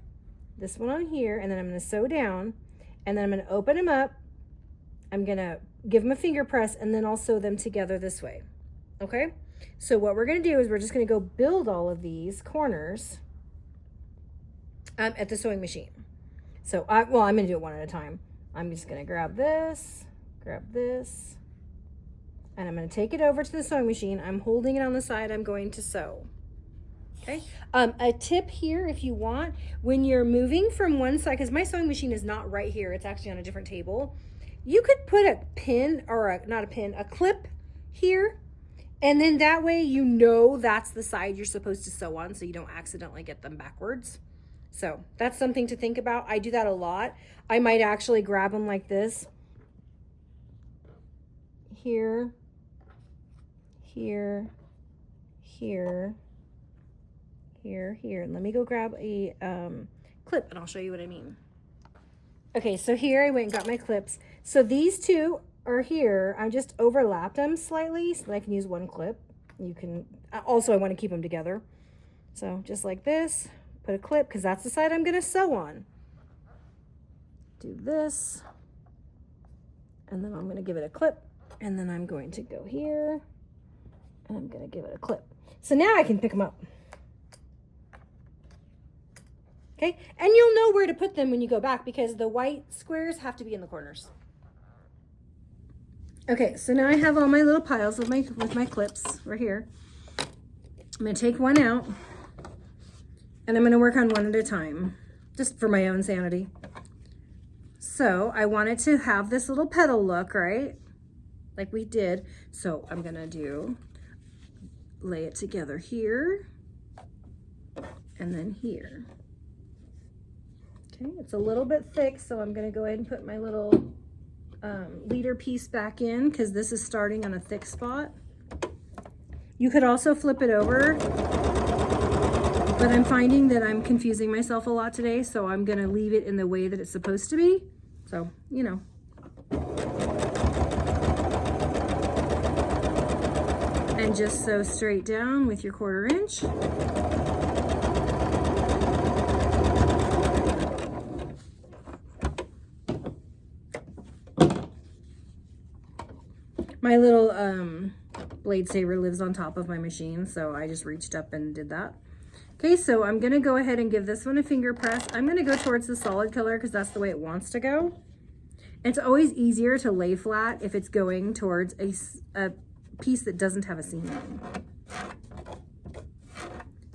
this one on here, and then I'm going to sew down, and then I'm going to open them up. I'm going to give them a finger press, and then I'll sew them together this way. Okay? So what we're going to do is we're just going to go build all of these corners at the sewing machine. So, I'm going to do it one at a time. I'm just going to grab this, and I'm going to take it over to the sewing machine. I'm holding it on the side I'm going to sew. Okay. A tip here, if you want, when you're moving from one side, because my sewing machine is not right here, it's actually on a different table. You could put a pin, or a clip here, and then that way you know that's the side you're supposed to sew on, so you don't accidentally get them backwards. So that's something to think about. I do that a lot. I might actually grab them like this. Here, here, here, here. And let me go grab a clip and I'll show you what I mean. Okay, so here I went and got my clips. So these two are here. I just overlapped them slightly so that I can use one clip. You can, also I want to keep them together. So just like this, put a clip because that's the side I'm going to sew on. Do this, and then I'm going to give it a clip, and then I'm going to go here, and I'm going to give it a clip. So now I can pick them up. Okay, and you'll know where to put them when you go back because the white squares have to be in the corners. Okay, so now I have all my little piles with my clips right here. I'm going to take one out, and I'm going to work on one at a time, just for my own sanity. So I wanted to have this little petal look, right? Like we did. So I'm going to lay it together here, and then here. Okay, it's a little bit thick, so I'm going to go ahead and put my little leader piece back in because this is starting on a thick spot. You could also flip it over, but I'm finding that I'm confusing myself a lot today, so I'm going to leave it in the way that it's supposed to be. So, you know. And just sew straight down with your 1/4 inch. My little blade saver lives on top of my machine, so I just reached up and did that. Okay, so I'm going to go ahead and give this one a finger press. I'm going to go towards the solid color because that's the way it wants to go. It's always easier to lay flat if it's going towards a piece that doesn't have a seam line.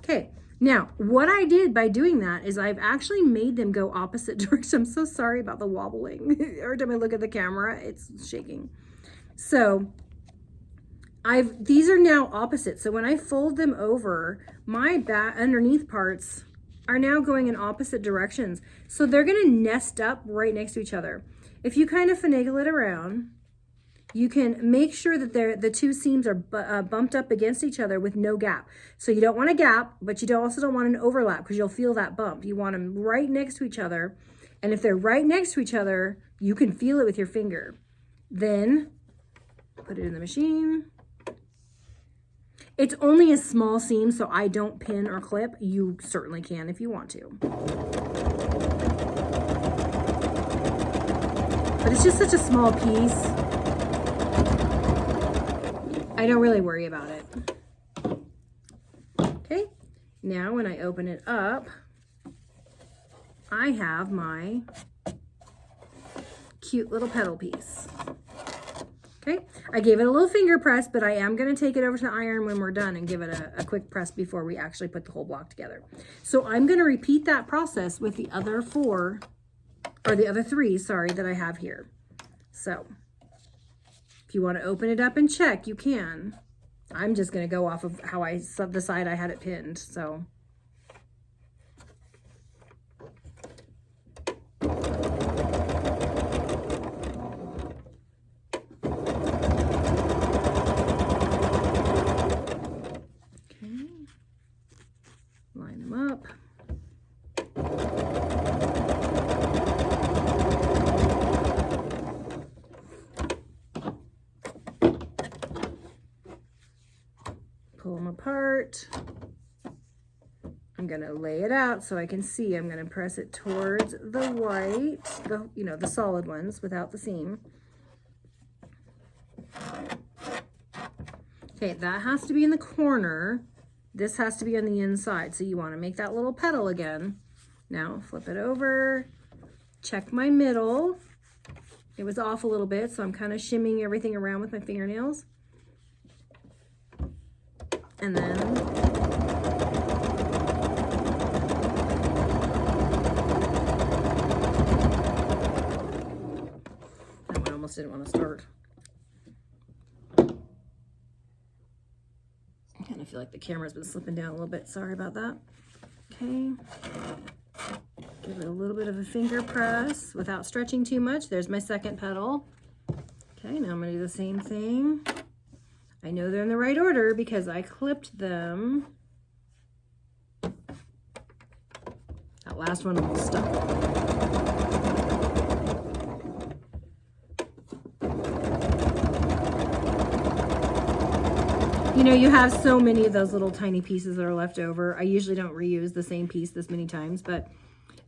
Okay, now what I did by doing that is I've actually made them go opposite directions. I'm so sorry about the wobbling. Every time I look at the camera, it's shaking. So these are now opposite. So when I fold them over, my underneath parts are now going in opposite directions. So they're going to nest up right next to each other. If you kind of finagle it around, you can make sure that the two seams are bumped up against each other with no gap. So you don't want a gap, but you also don't want an overlap because you'll feel that bump. You want them right next to each other. And if they're right next to each other, you can feel it with your finger. Then put it in the machine. It's only a small seam, so I don't pin or clip. You certainly can if you want to. But it's just such a small piece. I don't really worry about it. Okay, now when I open it up, I have my cute little petal piece. Okay, I gave it a little finger press, but I am going to take it over to the iron when we're done and give it a quick press before we actually put the whole block together. So I'm going to repeat that process with the other three, sorry, that I have here. So if you want to open it up and check, you can. I'm just going to go off of how the side I had it pinned, so. Line them up. pull them apart. I'm gonna lay it out so I can see. I'm gonna press it towards the white, the solid ones without the seam. Okay, that has to be in the corner. This has to be on the inside. So you wanna make that little petal again. Now flip it over, check my middle. It was off a little bit, so I'm kind of shimmying everything around with my fingernails. And then that one almost didn't want to start. I kind of feel like the camera's been slipping down a little bit. Sorry about that. Okay. Give it a little bit of a finger press without stretching too much. There's my second petal. Okay, now I'm going to do the same thing. I know they're in the right order because I clipped them. That last one almost stuck. You know, you have so many of those little tiny pieces that are left over. I usually don't reuse the same piece this many times, but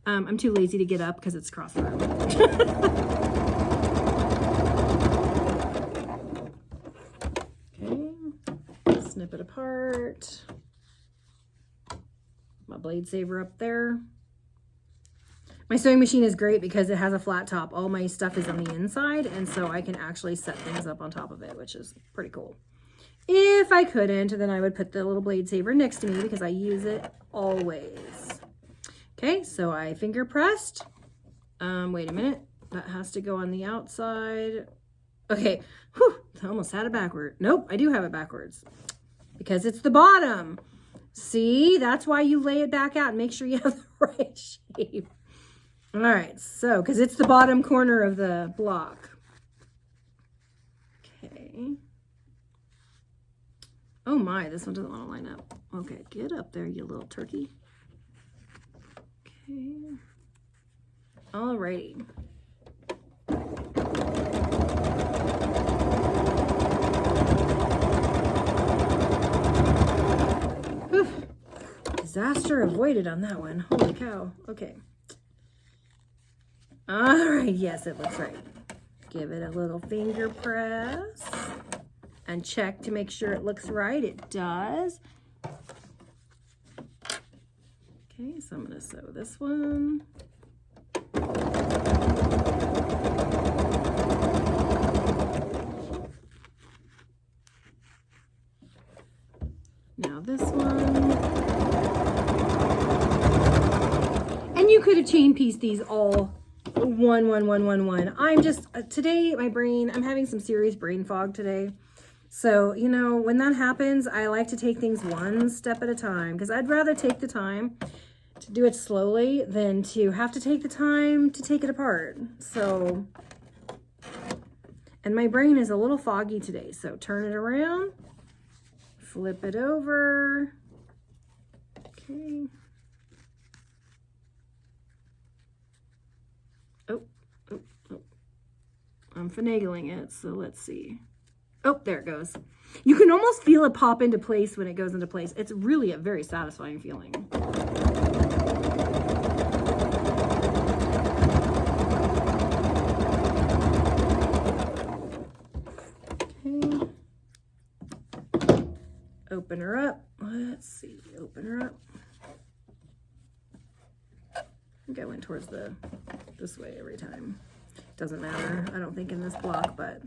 I'm too lazy to get up because it's across the room. Okay, snip it apart. My blade saver up there. My sewing machine is great because it has a flat top. All my stuff is on the inside, and so I can actually set things up on top of it, which is pretty cool. If I couldn't, then I would put the little blade saver next to me because I use it always. Okay, so I finger pressed. Wait a minute. That has to go on the outside. Okay, whew, I almost had it backward. Nope, I do have it backwards because it's the bottom. See, that's why you lay it back out and make sure you have the right shape. All right, so, because it's the bottom corner of the block. Okay. Oh my, this one doesn't want to line up. Okay, get up there, you little turkey. Okay. Alrighty. Whew. Disaster avoided on that one. Holy cow. Okay. Alright, yes, it looks right. Give it a little finger press. And check to make sure it looks right. It does. Okay, so I'm going to sew this one. Now this one. And you could have chain pieced these all one. I'm just, today my brain, I'm having some serious brain fog today. So, you know, when that happens, I like to take things one step at a time because I'd rather take the time to do it slowly than to have to take the time to take it apart. So, and my brain is a little foggy today. So turn it around, flip it over. Okay. Oh. I'm finagling it, so let's see. Oh, there it goes. You can almost feel it pop into place when it goes into place. It's really a very satisfying feeling. Okay. Open her up. Let's see. Open her up. I think I went towards this way every time. Doesn't matter, I don't think, in this block, but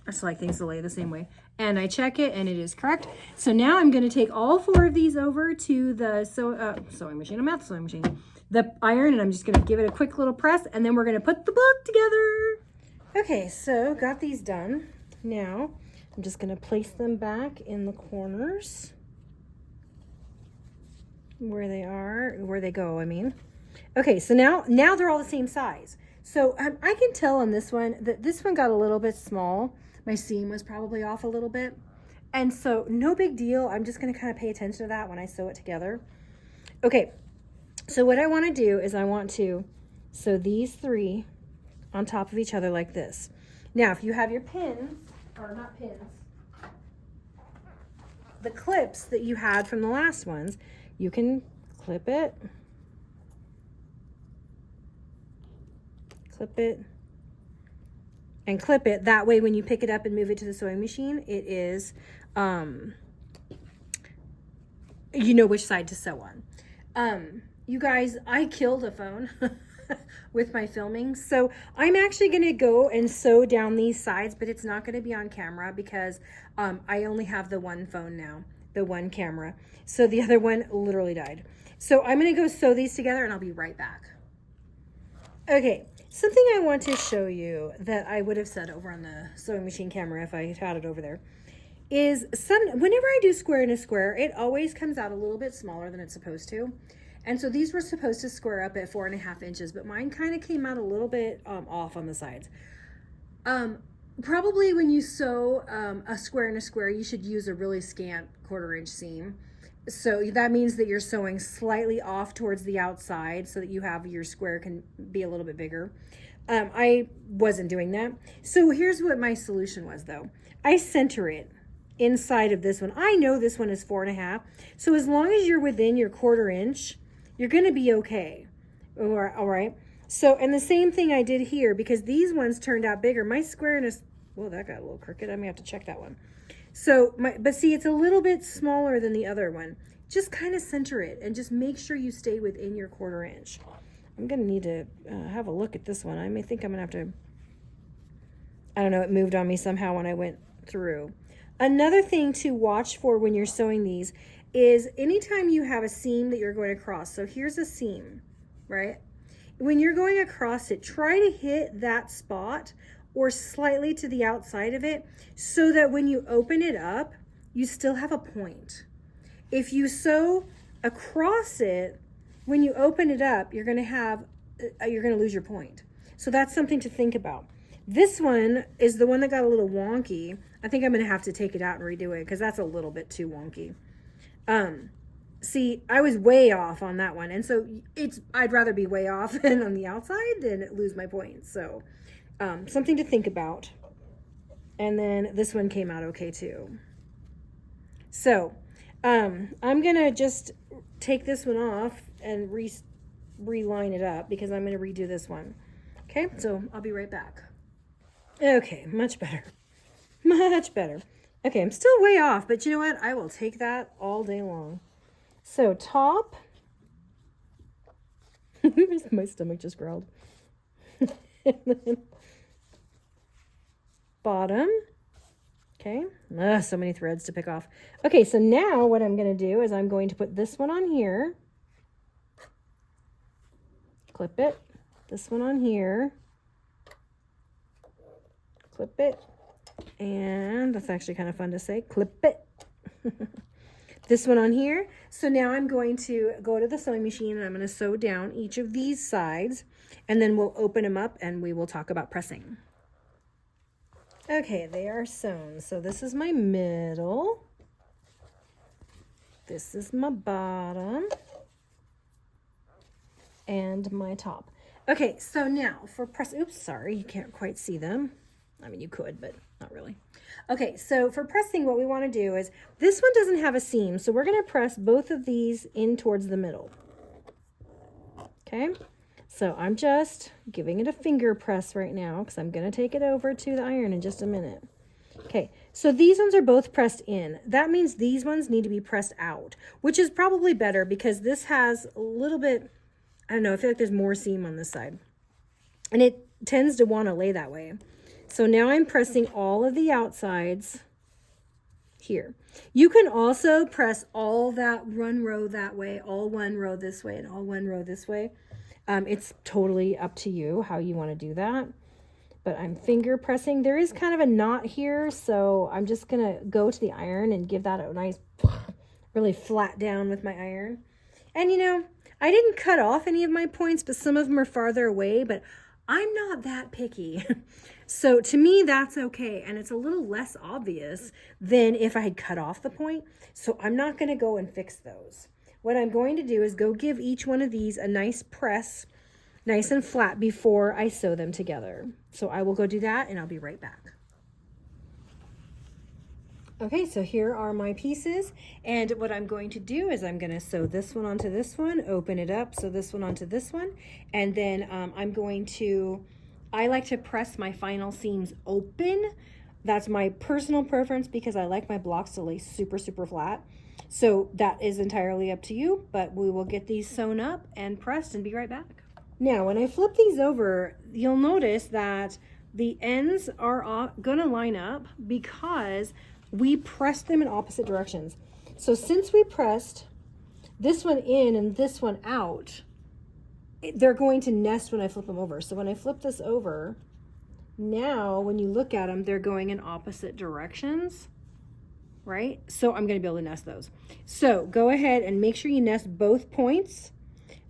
I just like things to lay the same way. And I check it and it is correct. So now I'm going to take all 4 of these over to the sewing machine, a math sewing machine, the iron, and I'm just going to give it a quick little press, and then we're going to put the block together. Okay, so got these done. Now I'm just going to place them back in the corners where they go, I mean. Okay, so now they're all the same size. So I can tell on this one that this one got a little bit small. My seam was probably off a little bit. And so no big deal. I'm just going to kind of pay attention to that when I sew it together. Okay, so what I want to do is I want to sew these 3 on top of each other like this. Now, if you have your pins, or not pins, the clips that you had from the last ones, you can clip it, and clip it. That way when you pick it up and move it to the sewing machine, it is, you know which side to sew on. You guys, I killed a phone with my filming. So I'm actually going to go and sew down these sides, but it's not going to be on camera because I only have the one phone now, the one camera. So the other one literally died. So I'm going to go sew these together and I'll be right back. Okay, something I want to show you that I would have said over on the sewing machine camera if I had it over there is whenever I do square in a square, it always comes out a little bit smaller than it's supposed to. And so these were supposed to square up at 4.5 inches, but mine kind of came out a little bit off on the sides. Probably when you sew a square in a square, you should use a really scant 1/4 inch seam. So that means that you're sewing slightly off towards the outside so that you have your square can be a little bit bigger. I wasn't doing that. So here's what my solution was though. I center it inside of this one. I know this one is 4.5. So as long as you're within your 1/4 inch, you're going to be okay. All right. So, and the same thing I did here because these ones turned out bigger. My squareness, well, that got a little crooked. I may have to check that one. So, but see, it's a little bit smaller than the other one. Just kind of center it and just make sure you stay within your 1/4 inch. I'm going to need to have a look at this one. I may think I'm going to have to, I don't know, it moved on me somehow when I went through. Another thing to watch for when you're sewing these is anytime you have a seam that you're going across. So here's a seam, right? When you're going across it, try to hit that spot or slightly to the outside of it so that when you open it up, you still have a point. If you sew across it, when you open it up, you're going to lose your point. So that's something to think about. This one is the one that got a little wonky. I think I'm going to have to take it out and redo it because that's a little bit too wonky. See, I was way off on that one. And so I'd rather be way off and on the outside than lose my point. So something to think about. And then this one came out okay too. So I'm going to just take this one off and reline it up because I'm going to redo this one. Okay, so I'll be right back. Okay, much better. Much better. Okay, I'm still way off, but you know what? I will take that all day long. So top. My stomach just growled. And then bottom. Okay, so many threads to pick off. Okay, so now what I'm going to do is I'm going to put this one on here. Clip it. This one on here. Clip it. And that's actually kind of fun to say. Clip it. This one on here. So now I'm going to go to the sewing machine and I'm going to sew down each of these sides. And then we'll open them up and we will talk about pressing. Okay, they are sewn. So this is my middle. This is my bottom. And my top. Okay, so now for press, oops, sorry, you can't quite see them. I mean, you could, but not really. Okay, so for pressing, what we want to do is, this one doesn't have a seam, so we're going to press both of these in towards the middle. Okay, so I'm just giving it a finger press right now because I'm going to take it over to the iron in just a minute. Okay, so these ones are both pressed in. That means these ones need to be pressed out, which is probably better because this has a little bit, I don't know, I feel like there's more seam on this side. And it tends to want to lay that way. So now I'm pressing all of the outsides here. You can also press all that one row that way, all one row this way, and all one row this way. It's totally up to you how you want to do that. But I'm finger pressing. There is kind of a knot here, so I'm just going to go to the iron and give that a nice, really flat down with my iron. And you know, I didn't cut off any of my points, but some of them are farther away, but I'm not that picky. So to me, that's okay. And it's a little less obvious than if I had cut off the point. So I'm not going to go and fix those. What I'm going to do is go give each one of these a nice press, nice and flat before I sew them together. So I will go do that and I'll be right back. Okay, so here are my pieces, and what I'm going to do is I'm going to sew this one onto this one, open it up, sew this one onto this one, and then I like to press my final seams open. That's my personal preference because I like my blocks to lay super, super flat. So that is entirely up to you, but we will get these sewn up and pressed and be right back. Now, when I flip these over, you'll notice that the ends are going to line up because we pressed them in opposite directions. So since we pressed this one in and this one out, they're going to nest when I flip them over. So when I flip this over, now when you look at them, they're going in opposite directions, right? So I'm going to be able to nest those. So go ahead and make sure you nest both points,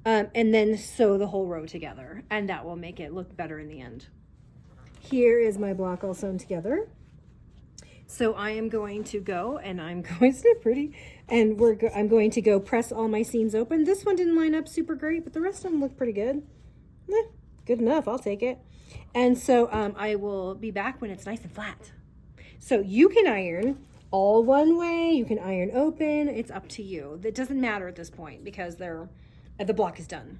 and then sew the whole row together, and that will make it look better in the end. Here is my block all sewn together. So I am going to go, and I'm going, isn't it pretty? And I'm going to go press all my seams open. This one didn't line up super great, but the rest of them look pretty good. Good enough, I'll take it. And so I will be back when it's nice and flat. So you can iron all one way, you can iron open, it's up to you. It doesn't matter at this point because the block is done.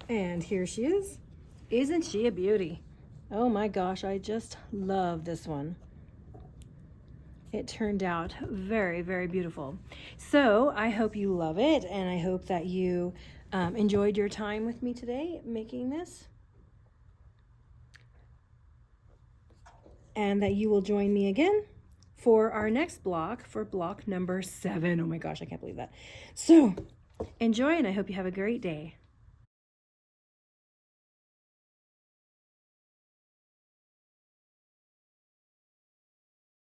And here she is. Isn't she a beauty? Oh my gosh, I just love this one. It turned out very, very beautiful. So I hope you love it, and I hope that you enjoyed your time with me today making this, and that you will join me again for our next block, for block number 7. Oh my gosh, I can't believe that. So enjoy, and I hope you have a great day.